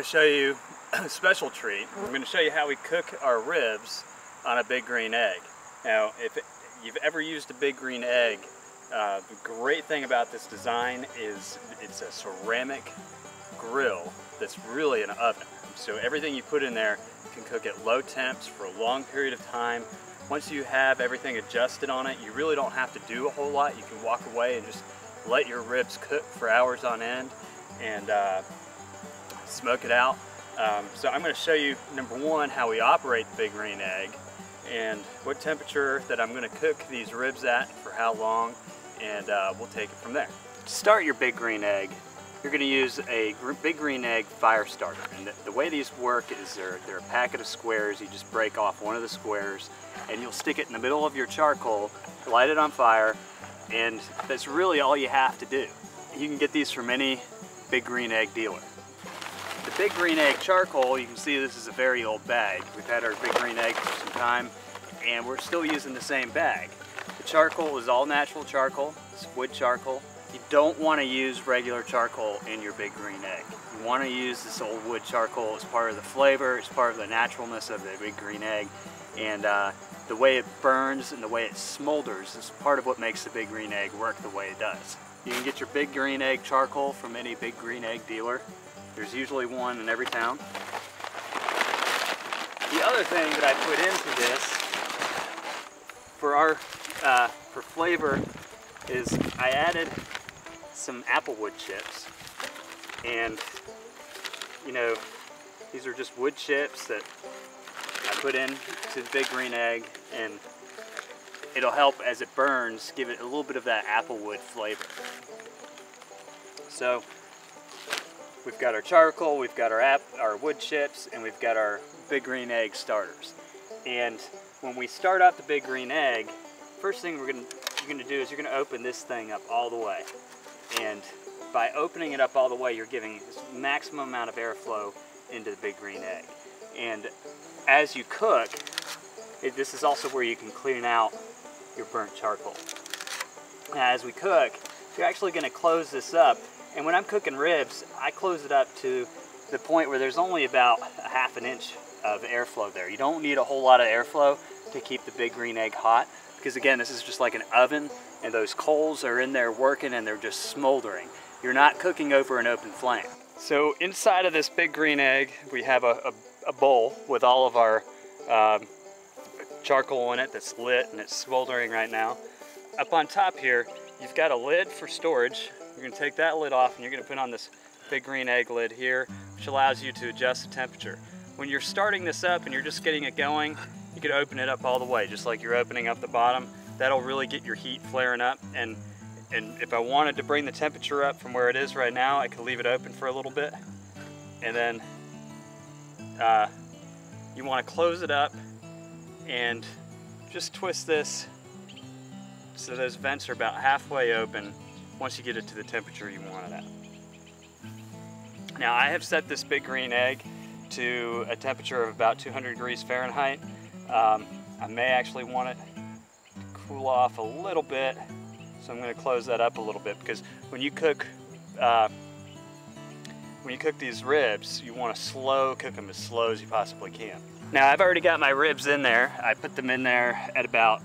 show you a special treat. I'm going to show you how we cook our ribs on a big green egg. Now, if you've ever used a big green egg, the great thing about this design is it's a ceramic grill that's really an oven. So everything you put in there can cook at low temps for a long period of time. Once you have everything adjusted on it, you really don't have to do a whole lot. You can walk away and just let your ribs cook for hours on end and smoke it out. So I'm going to show you, number one, how we operate the big green egg and what temperature that I'm going to cook these ribs at for how long, and we'll take it from there. To start your big green egg, you're going to use a big green egg fire starter. And the way these work is they're a packet of squares. You just break off one of the squares and you'll stick it in the middle of your charcoal, light it on fire, and that's really all you have to do. You can get these from any big green egg dealer. The big green egg charcoal, you can see this is a very old bag. We've had our big green egg for some time and we're still using the same bag. The charcoal is all natural charcoal, it's wood charcoal. You don't want to use regular charcoal in your big green egg. You want to use this old wood charcoal as part of the flavor, it's part of the naturalness of the big green egg, and the way it burns and the way it smolders is part of what makes the big green egg work the way it does. You can get your big green egg charcoal from any big green egg dealer. There's usually one in every town. The other thing that I put into this for flavor is I added some applewood chips, and you know, these are just wood chips that I put into the big green egg, and it'll help as it burns give it a little bit of that applewood flavor. So we've got our charcoal, we've got our wood chips, and we've got our big green egg starters. And when we start up the big green egg, first thing you're going to do is you're going to open this thing up all the way. And by opening it up all the way, you're giving this maximum amount of airflow into the big green egg. And as you cook, this is also where you can clean out your burnt charcoal. Now, as we cook, you're actually going to close this up. And when I'm cooking ribs, I close it up to the point where there's only about a ½ inch of airflow there. You don't need a whole lot of airflow to keep the big green egg hot, because again, this is just like an oven, and those coals are in there working and they're just smoldering. You're not cooking over an open flame. So inside of this big green egg, we have a bowl with all of our charcoal in it that's lit and it's smoldering right now. Up on top here, you've got a lid for storage. You're going to take that lid off and you're going to put on this big green egg lid here, which allows you to adjust the temperature. When you're starting this up and you're just getting it going, you could open it up all the way, just like you're opening up the bottom. That'll really get your heat flaring up, and if I wanted to bring the temperature up from where it is right now, I could leave it open for a little bit, and then you want to close it up and just twist this so those vents are about halfway open once you get it to the temperature you want it at. Now, I have set this big green egg to a temperature of about 200 degrees Fahrenheit. I may actually want it to cool off a little bit, so I'm going to close that up a little bit, because when you cook these ribs, you want to slow cook them as slow as you possibly can. Now, I've already got my ribs in there. I put them in there at about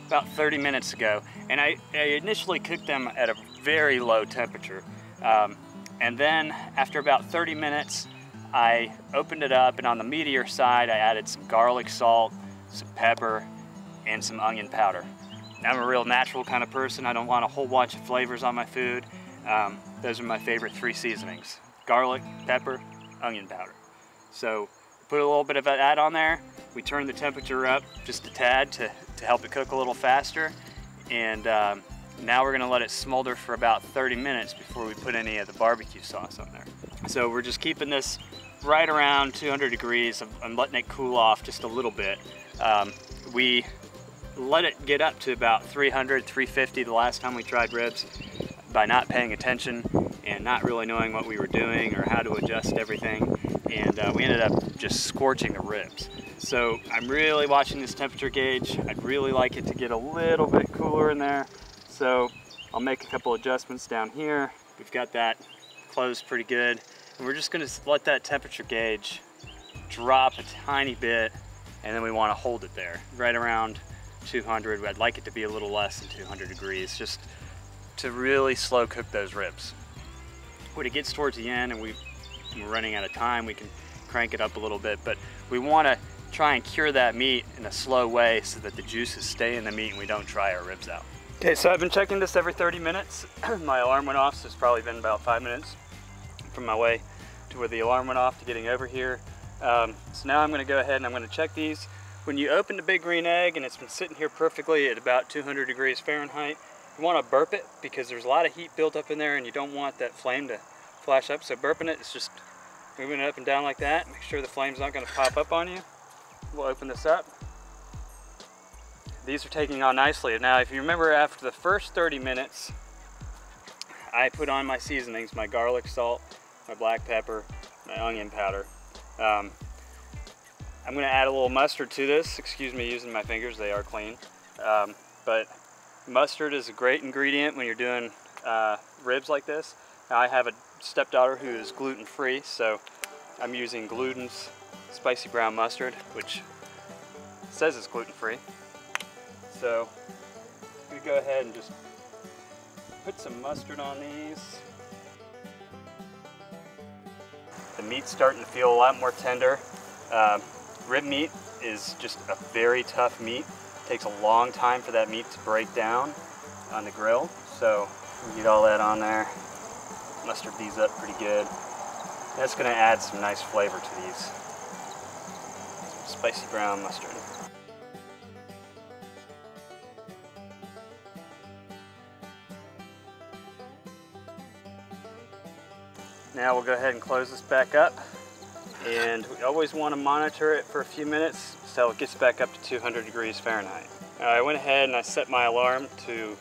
30 minutes ago, and I initially cooked them at a very low temperature, and then after about 30 minutes I opened it up, and on the meatier side I added some garlic salt, some pepper, and some onion powder. Now, I'm a real natural kind of person. I don't want a whole bunch of flavors on my food. Those are my favorite 3 seasonings: garlic, pepper, onion powder. So put a little bit of that on there. We turn the temperature up just a tad to help it cook a little faster, and now we're going to let it smolder for about 30 minutes before we put any of the barbecue sauce on there. So we're just keeping this right around 200 degrees. I'm letting it cool off just a little bit. We let it get up to about 300, 350 the last time we tried ribs by not paying attention and not really knowing what we were doing or how to adjust everything, and we ended up just scorching the ribs. So I'm really watching this temperature gauge. I'd really like it to get a little bit cooler in there, so I'll make a couple adjustments down here. We've got that closed pretty good. And we're just gonna let that temperature gauge drop a tiny bit, and then we wanna hold it there, right around 200. I'd like it to be a little less than 200 degrees, just to really slow cook those ribs. When it gets towards the end and we're running out of time, we can crank it up a little bit, but we wanna try and cure that meat in a slow way so that the juices stay in the meat and we don't dry our ribs out. Okay, so I've been checking this every 30 minutes. My alarm went off, so it's probably been about 5 minutes from my way to where the alarm went off to getting over here. So now I'm gonna go ahead and I'm gonna check these. When you open the big green egg and it's been sitting here perfectly at about 200 degrees Fahrenheit, you wanna burp it because there's a lot of heat built up in there and you don't want that flame to flash up. So burping it is just moving it up and down like that. Make sure the flame's not gonna pop up on you. We'll open this up. These are taking on nicely. Now, if you remember, after the first 30 minutes, I put on my seasonings, my garlic salt, my black pepper, my onion powder. I'm gonna add a little mustard to this. Excuse me using my fingers, they are clean. But mustard is a great ingredient when you're doing ribs like this. Now, I have a stepdaughter who is gluten-free, so I'm using Gluten's spicy brown mustard, which says it's gluten-free. So we go ahead and just put some mustard on these. The meat's starting to feel a lot more tender. Rib meat is just a very tough meat. It takes a long time for that meat to break down on the grill. So we get all that on there. Mustard these up pretty good. That's gonna add some nice flavor to these. Spicy brown mustard. Now we'll go ahead and close this back up, and we always want to monitor it for a few minutes until it gets back up to 200 degrees Fahrenheit. I went ahead and I set my alarm to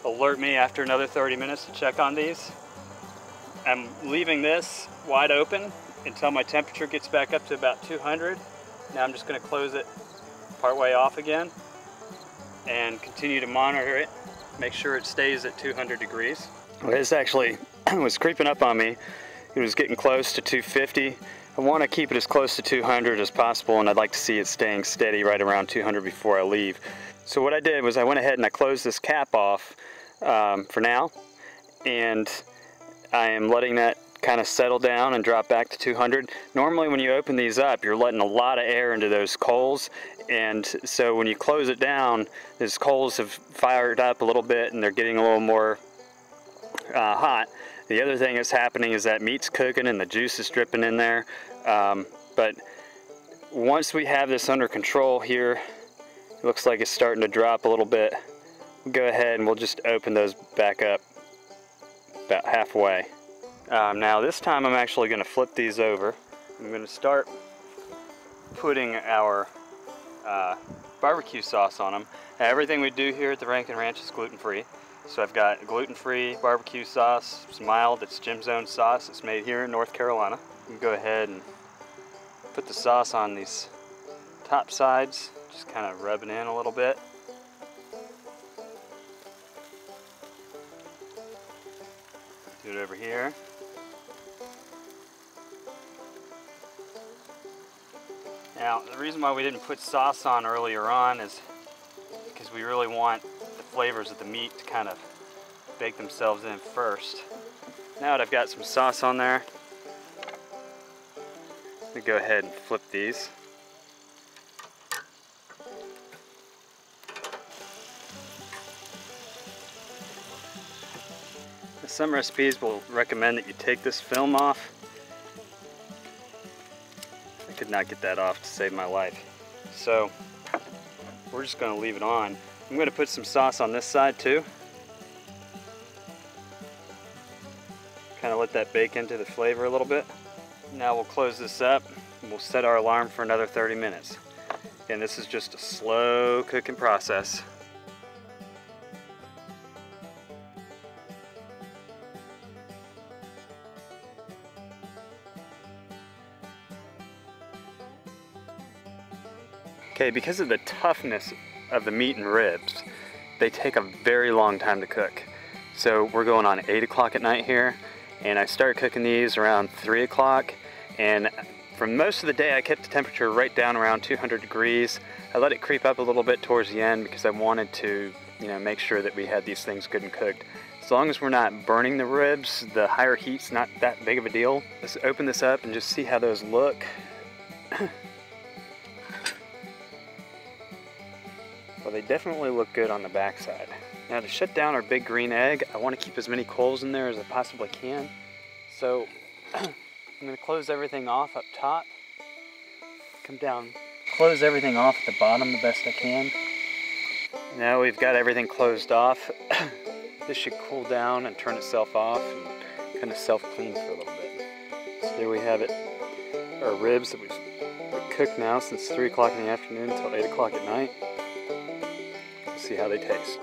alert me after another 30 minutes to check on these. I'm leaving this wide open until my temperature gets back up to about 200. Now I'm just going to close it partway off again and continue to monitor it, make sure it stays at 200 degrees. Well, this actually was creeping up on me. It was getting close to 250. I want to keep it as close to 200 as possible, and I'd like to see it staying steady right around 200 before I leave. So what I did was I went ahead and I closed this cap off for now, and I am letting that kind of settle down and drop back to 200. Normally when you open these up, you're letting a lot of air into those coals, and so when you close it down, those coals have fired up a little bit and they're getting a little more hot. The other thing that's happening is that meat's cooking and the juice is dripping in there. But once we have this under control here, it looks like it's starting to drop a little bit. We'll go ahead and we'll just open those back up about halfway. Now this time I'm actually going to flip these over. I'm going to start putting our barbecue sauce on them. Now, everything we do here at the Rankin Ranch is gluten-free. So I've got gluten-free barbecue sauce. It's mild, it's Jim's Own sauce. It's made here in North Carolina. You can go ahead and put the sauce on these top sides, just kind of rub it in a little bit. Do it over here. Now, the reason why we didn't put sauce on earlier on is because we really want the flavors of the meat to kind of bake themselves in first. Now that I've got some sauce on there, let me go ahead and flip these. Some recipes will recommend that you take this film off. I could not get that off to save my life. So we're just going to leave it on. I'm going to put some sauce on this side too. Kind of let that bake into the flavor a little bit. Now we'll close this up and we'll set our alarm for another 30 minutes. Again, this is just a slow cooking process. Okay, because of the toughness of the meat and ribs, they take a very long time to cook. So we're going on 8 o'clock at night here, And I started cooking these around 3 o'clock, and for most of the day I kept the temperature right down around 200 degrees. I let it creep up a little bit towards the end because I wanted to, make sure that we had these things good and cooked. As long as we're not burning the ribs, the higher heat's not that big of a deal. Let's open this up and just see how those look. Well, they definitely look good on the backside. Now to shut down our big green egg, I want to keep as many coals in there as I possibly can. So I'm going to close everything off up top. Come down, close everything off at the bottom the best I can. Now we've got everything closed off. This should cool down and turn itself off and kind of self-clean for a little bit. So there we have it. Our ribs that we've cooked now since 3 o'clock in the afternoon until 8 o'clock at night. Let's see how they taste.